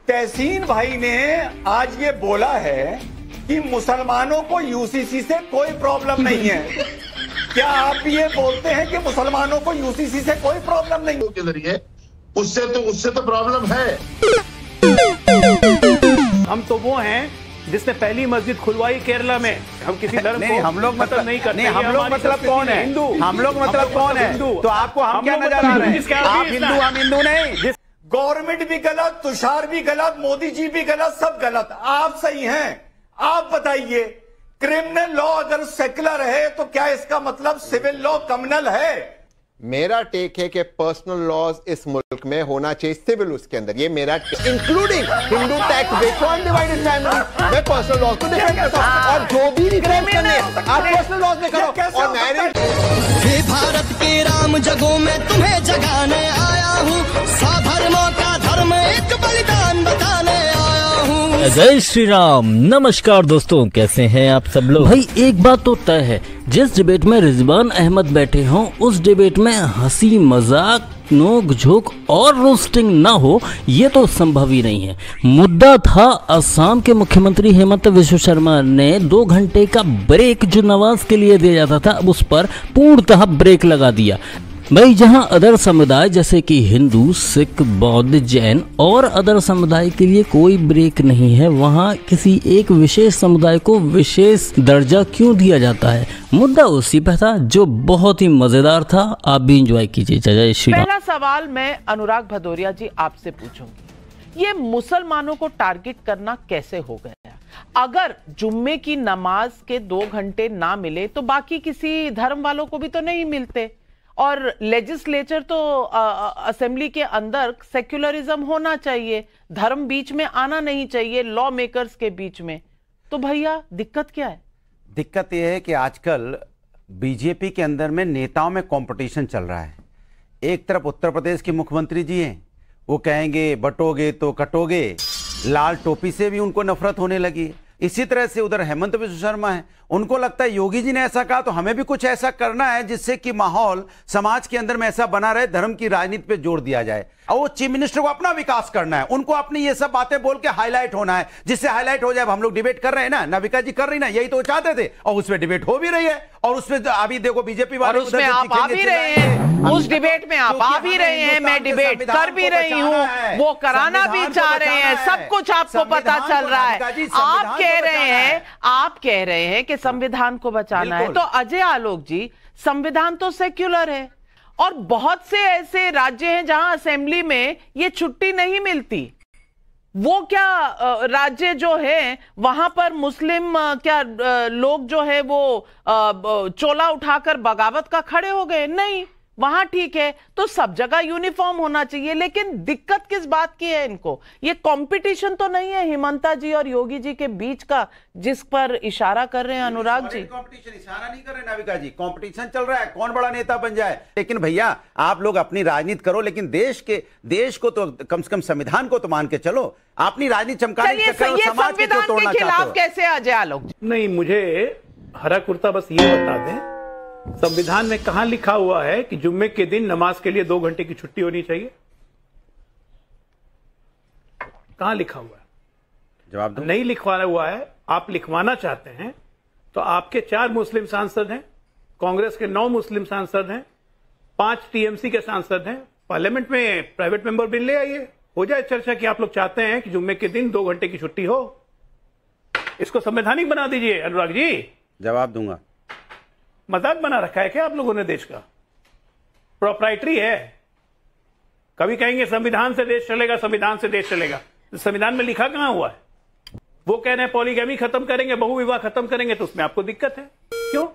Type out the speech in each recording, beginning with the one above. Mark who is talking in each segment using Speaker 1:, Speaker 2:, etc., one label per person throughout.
Speaker 1: तहसीन भाई ने आज ये बोला है कि मुसलमानों को यूसीसी से कोई प्रॉब्लम नहीं है। क्या आप ये बोलते हैं कि मुसलमानों को यूसीसी से कोई प्रॉब्लम नहीं?
Speaker 2: के जरिए उससे तो प्रॉब्लम है।
Speaker 3: हम तो वो हैं जिसने पहली मस्जिद खुलवाई केरला में। हम किसी धर्म
Speaker 4: नहीं,
Speaker 3: को
Speaker 4: हम लोग मतलब
Speaker 3: नहीं करते।
Speaker 4: हम लोग मतलब कौन है?
Speaker 3: हिंदू।
Speaker 4: हम लोग मतलब कौन है? तो आपको हम क्या नजर आ रहे हैं? आप हिंदू, हम हिंदू नहीं।
Speaker 1: गवर्नमेंट भी गलत, तुषार भी गलत, मोदी जी भी गलत, सब गलत। आप सही हैं। आप बताइए, क्रिमिनल लॉ अगर सेकुलर है तो क्या इसका मतलब सिविल लॉ कम्युनल है?
Speaker 5: मेरा टेक है कि पर्सनल लॉज इस मुल्क में होना चाहिए, सिविल उसके अंदर। ये मेरा including Hindu tax based undivided family. मैं पर्सनल लॉज को डिफेंड करता हूं, और जो भी रिकमेंड करने आप पर्सनल लॉज में करो। और मैरिज,
Speaker 6: हे भारत के राम जगों में तुम्हें जगाने आया हूँ, साधर्मों का धर्म एक बलिदान बताने आया हूँ।
Speaker 7: जय श्री राम। नमस्कार दोस्तों, कैसे हैं आप सब लोग? भाई एक बात तो तय है, जिस डिबेट में रिजवान अहमद बैठे हों उस डिबेट में हंसी मजाक, नोक झोंक और रोस्टिंग ना हो, ये तो संभव ही नहीं है। मुद्दा था असम के मुख्यमंत्री हेमंत बिश्व शर्मा ने 2 घंटे का ब्रेक जो नवाज के लिए दिया जाता था, अब उस पर पूर्णतः ब्रेक लगा दिया। भाई जहां अदर समुदाय जैसे कि हिंदू, सिख, बौद्ध, जैन और अदर समुदाय के लिए कोई ब्रेक नहीं है, वहां किसी एक विशेष समुदाय को विशेष दर्जा क्यों दिया जाता है? मुद्दा उसी पे था जो बहुत ही मजेदार था। आप भी एंजॉय कीजिए। जय श्री राम।
Speaker 8: पहला सवाल मैं अनुराग भदौरिया जी आपसे पूछूंगी, ये मुसलमानों को टारगेट करना कैसे हो गया? अगर जुम्मे की नमाज के 2 घंटे ना मिले तो बाकी किसी धर्म वालों को भी तो नहीं मिलते, और लेजिस्लेचर तो असेंबली के अंदर सेक्युलरिज्म होना चाहिए, धर्म बीच में आना नहीं चाहिए लॉ मेकर्स के बीच में। तो भैया दिक्कत क्या है?
Speaker 4: दिक्कत यह है कि आजकल बीजेपी के अंदर में नेताओं में कंपटीशन चल रहा है। एक तरफ उत्तर प्रदेश के मुख्यमंत्री जी हैं, वो कहेंगे बटोगे तो कटोगे, लाल टोपी से भी उनको नफरत होने लगी है। इसी तरह से उधर हेमंत बिश्व शर्मा है, उनको लगता है योगी जी ने ऐसा कहा तो हमें भी कुछ ऐसा करना है जिससे कि माहौल समाज के अंदर में ऐसा बना रहे, धर्म की राजनीति पे जोर दिया जाए। और वो चीफ मिनिस्टर को अपना विकास करना है, उनको अपनी ये सब बातें बोल के हाईलाइट होना है, जिससे हाईलाइट हो जाए। हम लोग डिबेट कर रहे हैं ना, नाविका जी कर रही ना, यही तो चाहते थे, और उसमें डिबेट हो भी रही है। और उसमें अभी देखो बीजेपी वाले
Speaker 8: उसमें आप आ भी रहे हैं, उस डिबेट में आप आ भी रहे हैं, मैं डिबेट कर भी रही हूँ, वो कराना भी चाह रहे हैं, सब कुछ आपको पता चल रहा है। आप कह रहे हैं कि संविधान को बचाना है, तो अजय आलोक जी, संविधान तो सेक्युलर है और बहुत से ऐसे राज्य हैं जहां असेंबली में ये छुट्टी नहीं मिलती। वो क्या राज्य जो है वहां पर मुस्लिम क्या लोग जो है वो चोला उठाकर बगावत का खड़े हो गए? नहीं, वहां ठीक है। तो सब जगह यूनिफॉर्म होना चाहिए, लेकिन दिक्कत किस बात की है इनको? ये कंपटीशन तो नहीं है हिमंता जी और योगी जी के बीच का, जिस पर इशारा कर रहे हैं अनुराग जी?
Speaker 4: कंपटीशन इशारा नहीं कर रहे नाविका जी, कंपटीशन चल रहा है कौन बड़ा नेता बन जाए। लेकिन भैया आप लोग अपनी राजनीति करो, लेकिन देश को तो कम से कम संविधान को तो मान के चलो। अपनी राजनीति चमकाने के चक्कर में समाज के तोड़ना
Speaker 8: खिलाफ कैसे अजय आलोक जी?
Speaker 3: नहीं, मुझे हरा कुर्ता बस ये बता दें, संविधान में कहां लिखा हुआ है कि जुम्मे के दिन नमाज के लिए 2 घंटे की छुट्टी होनी चाहिए? कहां लिखा हुआ है?
Speaker 4: जवाब दो।
Speaker 3: नहीं लिखवाना हुआ है। आप लिखवाना चाहते हैं तो आपके 4 मुस्लिम सांसद हैं, कांग्रेस के 9 मुस्लिम सांसद हैं, 5 टीएमसी के सांसद हैं, पार्लियामेंट में प्राइवेट मेंबर बिल ले आइए, हो जाए चर्चा कि आप लोग चाहते हैं कि जुम्मे के दिन 2 घंटे की छुट्टी हो। इसको संवैधानिक बना दीजिए अनुराग जी।
Speaker 4: जवाब दूंगा।
Speaker 3: मजाक बना रखा है क्या आप लोगों ने? देश का प्रोप्राइटरी है। कभी कहेंगे संविधान से देश चलेगा, संविधान से देश चलेगा। संविधान में लिखा कहां हुआ है? वो कह रहे हैं पॉलीगैमी खत्म करेंगे, बहुविवाह खत्म करेंगे, तो उसमें आपको दिक्कत है। क्यों?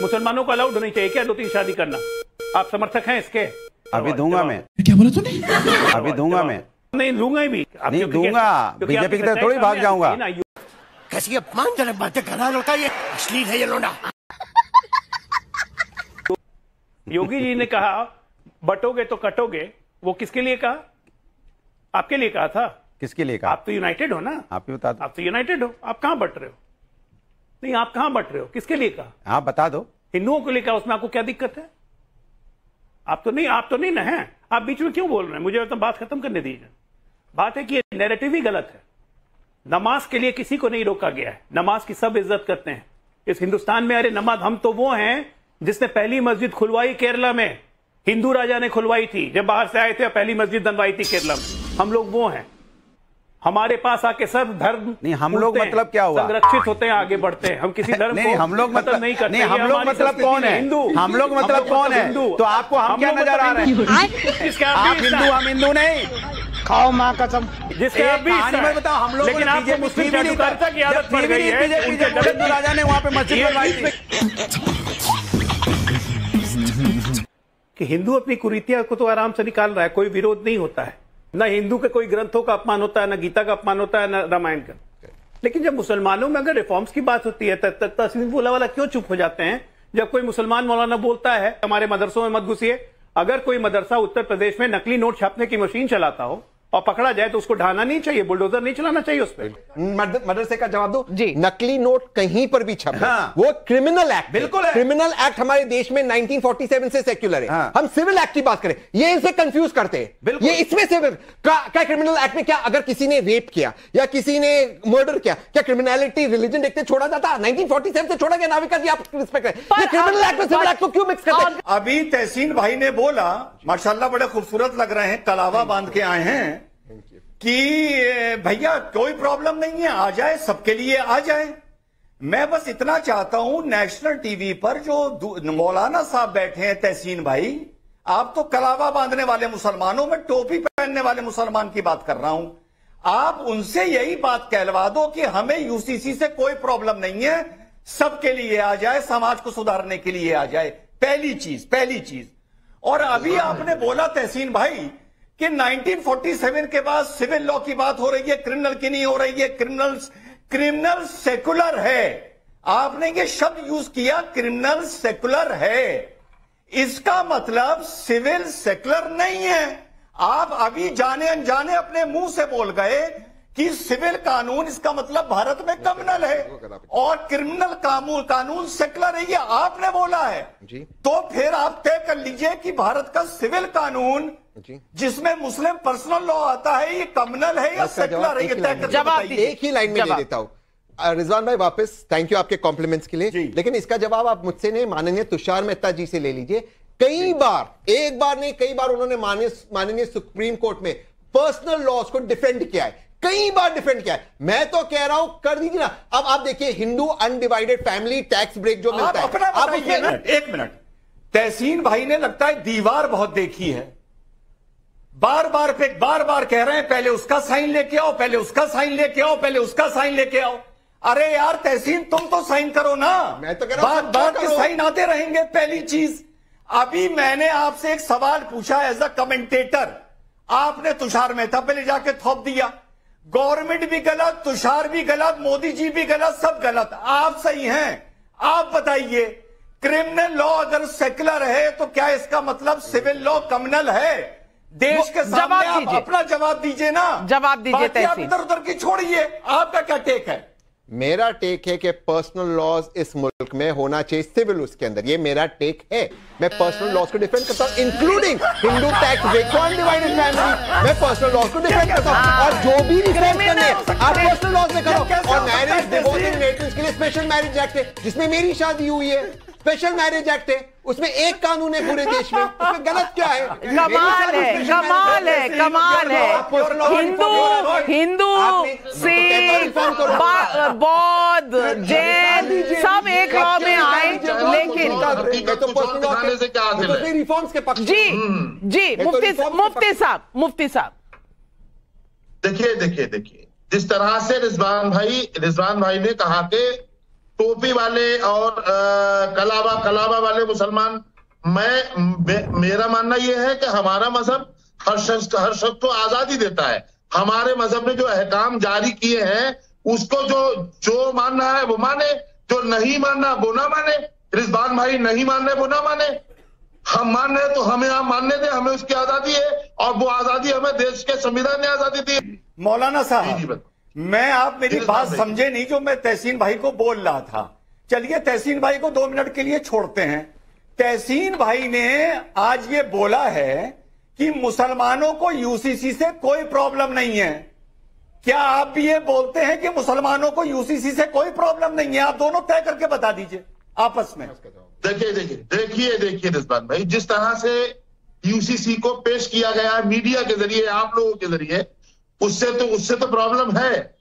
Speaker 3: मुसलमानों को अलाउड होनी चाहिए क्या 2-3 शादी करना? आप समर्थक हैं इसके?
Speaker 4: अभी दूंगा मैं।
Speaker 6: क्या बोला तूने?
Speaker 4: अभी दूंगा मैं।
Speaker 3: नहीं दूंगा ही भी
Speaker 4: नहीं दूंगा, बीजेपी की तरफ थोड़ी भाग जाऊंगा।
Speaker 6: कैसी अपमानजनक बातें कर रहा है लड़का, ये अश्लील है ये लोंडा।
Speaker 3: योगी जी ने कहा बटोगे तो कटोगे, वो किसके लिए कहा? आपके लिए कहा था।
Speaker 4: किसके लिए कहा?
Speaker 3: आप तो यूनाइटेड हो ना।
Speaker 4: आप ही बता दो।
Speaker 3: आप तो यूनाइटेड हो, आप कहां बट रहे हो? नहीं, आप कहां बट रहे हो? किसके लिए कहा?
Speaker 4: आप बता दो।
Speaker 3: हिंदुओं को लिए कहा, उसमें आपको क्या दिक्कत है? आप तो नहीं ना हैं। आप बीच में क्यों बोल रहे हैं? मुझे तो बात खत्म करने दीजिए। बात है कि ये नैरेटिव ही गलत है। नमाज के लिए किसी को नहीं रोका गया है, नमाज की सब इज्जत करते हैं इस हिंदुस्तान में। अरे नमाज, हम तो वो हैं जिसने पहली मस्जिद खुलवाई केरला में, हिंदू राजा ने खुलवाई थी, जब बाहर से आए थे पहली मस्जिद बनवाई थी केरला में। हम लोग वो हैं, हमारे पास आके सब धर्म
Speaker 4: नहीं, हम लोग मतलब क्या हुआ,
Speaker 3: संरक्षित होते हैं, आगे बढ़ते हैं। हम किसी धर्म
Speaker 4: नहीं,
Speaker 3: को
Speaker 4: हम लोग मतलब
Speaker 3: नहीं करते।
Speaker 4: नहीं, हम लोग मतलब कौन है,
Speaker 3: हिंदू,
Speaker 4: हम लोग मतलब कौन है, तो आपको हम क्या नजर आ रहे हैं? आप हिंदू, हम हिंदू नहीं,
Speaker 9: खाओ माँ कसम।
Speaker 3: जिसके आप भी
Speaker 4: बताओ, हम लोग
Speaker 3: लेकिन आपको मुस्लिम चाटुकारिता की आदत पड़ गई है।
Speaker 4: हिंदू राजा ने वहां पे मस्जिद बनवाई थी
Speaker 3: कि हिंदू अपनी कुरीतियां को तो आराम से निकाल रहा है, कोई विरोध नहीं होता है। न हिंदू के कोई ग्रंथों का अपमान होता है, न गीता का अपमान होता है, न रामायण का। लेकिन जब मुसलमानों में अगर रिफॉर्म्स की बात होती है तब तस्लीम बोला वाला क्यों चुप हो जाते हैं? जब कोई मुसलमान मौलाना बोलता है हमारे मदरसों में मत घुसिए, अगर कोई मदरसा उत्तर प्रदेश में नकली नोट छापने की मशीन चलाता हो और पकड़ा जाए तो उसको ढाना नहीं चाहिए, बुलडोजर नहीं चलाना चाहिए उस पर।
Speaker 5: मदरसे का जवाब दो
Speaker 8: जी।
Speaker 5: नकली नोट कहीं पर भी छपे,
Speaker 4: हाँ।
Speaker 5: वो क्रिमिनल एक्ट,
Speaker 4: बिल्कुल है।
Speaker 5: क्रिमिनल एक्ट हमारे देश में 1947 से सेक्युलर है।
Speaker 4: हाँ।
Speaker 5: हम सिविल एक्ट की बात करें, ये इसे कंफ्यूज करते हैं।
Speaker 4: बिल्कुल।
Speaker 5: ये इसमें सिविल क्या क्रिमिनल एक्ट में क्या अगर किसी ने रेप किया या किसी ने मर्डर किया, क्या क्रिमिनलिटी रिलीजन देखते छोड़ा जाता? 1947 से छोड़ा गया। नाविका जी आप रिस्पेक्ट करें, ये क्रिमिनल एक्ट में सिविल एक्ट को क्यों मिक्स करते हैं?
Speaker 1: अभी तहसीन भाई ने बोला, माशाल्लाह बड़े खूबसूरत लग रहे हैं, कलावा बांध के आए हैं, कि भैया कोई प्रॉब्लम नहीं है, आ जाए, सबके लिए आ जाए। मैं बस इतना चाहता हूं, नेशनल टीवी पर जो मौलाना साहब बैठे हैं, तहसीन भाई, आप तो कलावा बांधने वाले मुसलमानों में टोपी पहनने वाले मुसलमान की बात कर रहा हूं। आप उनसे यही बात कहलवा दो कि हमें यूसीसी से कोई प्रॉब्लम नहीं है, सबके लिए आ जाए, समाज को सुधारने के लिए आ जाए। पहली चीज। और अभी आपने बोला तहसीन भाई कि 1947 के बाद सिविल लॉ की बात हो रही है, क्रिमिनल की नहीं हो रही है। क्रिमिनल सेकुलर है, आपने ये शब्द यूज किया, क्रिमिनल सेकुलर है, इसका मतलब सिविल सेकुलर नहीं है। आप अभी जाने अनजाने अपने मुंह से बोल गए कि सिविल कानून, इसका मतलब भारत में क्रिमिनल है और क्रिमिनल कानून सेकुलर है, ये आपने बोला है
Speaker 5: जी।
Speaker 1: तो फिर आप तय कर लीजिए कि भारत का सिविल कानून जिसमें मुस्लिम पर्सनल लॉ आता है, ये क्रिमिनल है या सेकुलर है? ये तय कर
Speaker 8: जवाब
Speaker 1: बताइए।
Speaker 5: एक ही लाइन में दे देता हूं। रिजवान भाई वापस थैंक यू आपके कॉम्प्लीमेंट्स के लिए, लेकिन इसका जवाब आप मुझसे नहीं, माननीय तुषार मेहता जी से ले लीजिए। कई बार, एक बार नहीं कई बार उन्होंने माननीय सुप्रीम कोर्ट में पर्सनल लॉज को डिफेंड किया है, कई बार डिफेंड किया है। मैं तो कह रहा हूं कर दीजिए ना। अब आप देखिए, Hindu undivided family tax break जो मिलता है, आप
Speaker 1: एक मिनट, तहसीन भाई ने लगता है दीवार बहुत देखी है, बार बार कह रहे हैं पहले उसका साइन लेके आओ, पहले उसका साइन लेके आओ, पहले उसका साइन लेके आओ। अरे यार तहसीन, तुम तो साइन करो ना,
Speaker 5: मैं तो कह रहा हूं
Speaker 1: बार के साइन आते रहेंगे। पहली चीज, अभी मैंने आपसे एक सवाल पूछा एज अ कमेंटेटर, आपने तुषार मेहता पे ले जाके थोप दिया। गवर्नमेंट भी गलत, तुषार भी गलत, मोदी जी भी गलत, सब गलत, आप सही हैं। आप बताइए, क्रिमिनल लॉ अगर सेकुलर है तो क्या इसका मतलब सिविल लॉ क्रिमिनल है? देश के सामने आप अपना जवाब दीजिए ना,
Speaker 8: जवाब दीजिए।
Speaker 1: आप इधर उधर की छोड़िए, आपका क्या टेक है?
Speaker 5: मेरा टेक है कि पर्सनल लॉज इस मुल्क में होना चाहिए सिविल, उसके अंदर, ये मेरा टेक है। मैं पर्सनल लॉज को डिफेंड करता हूं, including Hindu tax break for undivided family. मैं पर्सनल लॉज को डिफेंड करता हूं, और जो भी डिफेंड करने आप पर्सनल लॉज में करो। और मैरिज, डिवोर्स एंड इनहेरिटेंस के लिए स्पेशल मैरिज एक्ट है, जिसमें मेरी शादी हुई है, स्पेशल मैरिज एक्ट है, उसमें एक कानून है पूरे देश में, उसमें गलत क्या है?
Speaker 8: कमाल है। हिंदू सिख बौद्ध जैन सब एक लॉ में आए, लेकिन
Speaker 5: रिफॉर्म्स के पक्ष।
Speaker 8: जी मुफ्ती साहब
Speaker 2: देखिए जिस तरह से रिजवान भाई ने कहा कि टोपी वाले और कलावा वाले मुसलमान, मेरा मानना यह है कि हमारा मजहब हर शख्स को आजादी देता है। हमारे मजहब ने जो अहकाम जारी किए हैं उसको जो मानना है वो माने, जो नहीं मानना वो ना माने। रिजवान भाई नहीं मान रहे वो ना माने, हम मान रहे तो हमें आप मानने दें, हमें उसकी आजादी है और वो आजादी हमें देश के संविधान ने आजादी दी।
Speaker 1: मौलाना साहब, मैं आप मेरी बात समझे नहीं जो मैं तहसीन भाई को बोल रहा था। चलिए तहसीन भाई को 2 मिनट के लिए छोड़ते हैं। तहसीन भाई ने आज ये बोला है कि मुसलमानों को यूसीसी से कोई प्रॉब्लम नहीं है। क्या आप भी ये बोलते हैं कि मुसलमानों को यूसीसी से कोई प्रॉब्लम नहीं है? आप दोनों तय करके बता दीजिए आपस में।
Speaker 2: देखिए रिजवान भाई, जिस तरह से यूसीसी को पेश किया गया मीडिया के जरिए, आप लोगों के जरिए, उससे तो प्रॉब्लम है।